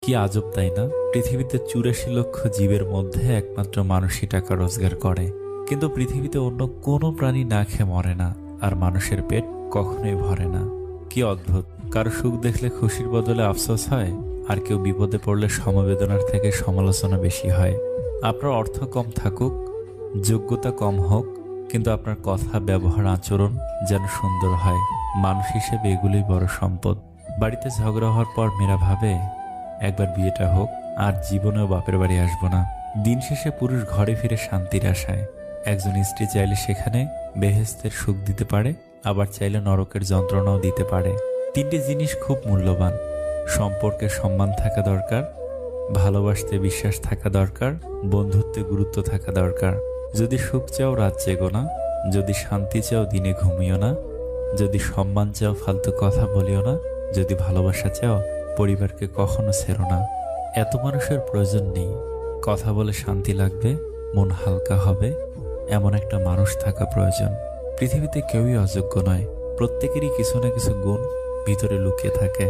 কি আজব তাই না? পৃথিবীতে ৮৪ লক্ষ জীবের মধ্যে একমাত্র মানুষই টাকা রোজগার করে, কিন্তু পৃথিবীতে অন্য কোনো প্রাণী না খেয়ে মরে না, আর মানুষের পেট কখনোই ভরে না। কি অদ্ভুত! কারো সুখ দেখলে খুশির বদলে আফসোস হয়, আর কেউ বিপদে পড়লে সমবেদনার থেকে সমালোচনা বেশি হয়। আপনার অর্থ কম থাকুক, যোগ্যতা কম হোক, কিন্তু আপনার কথা, ব্যবহার, আচরণ যেন সুন্দর হয়। মানুষ হিসেবে এগুলোই বড় সম্পদ। বাড়িতে ঝগড়া হওয়ার পর মেয়েরা ভাবে, একবার বিয়েটা হোক, আর জীবনেও বাপের বাড়ি আসবো না। দিন শেষে পুরুষ ঘরে ফিরে শান্তির আশায়। একজন স্ত্রী চাইলে সেখানে বেহেশতের সুখ দিতে পারে, আবার চাইলে নরকের যন্ত্রণাও দিতে পারে। তিনটি জিনিস খুব মূল্যবান: সম্পর্কে সম্মান থাকা দরকার, ভালোবাসতে বিশ্বাস থাকা দরকার, বন্ধুত্বে গুরুত্ব থাকা দরকার। যদি সুখ চাও রাত জেগো না, যদি শান্তি চাও দিনে ঘুমিও না, যদি সম্মান চাও ফালতু কথা বলিও না, যদি ভালোবাসা চাও পরিবারকে কখনো ছেড়ো না। এত মানুষের প্রয়োজন নেই, কথা বলে শান্তি লাগবে, মন হালকা হবে, এমন একটা মানুষ থাকা প্রয়োজন। পৃথিবীতে কেউই অযোগ্য নয়, প্রত্যেকেরই কিছু না কিছু গুণ ভিতরে লুকিয়ে থাকে।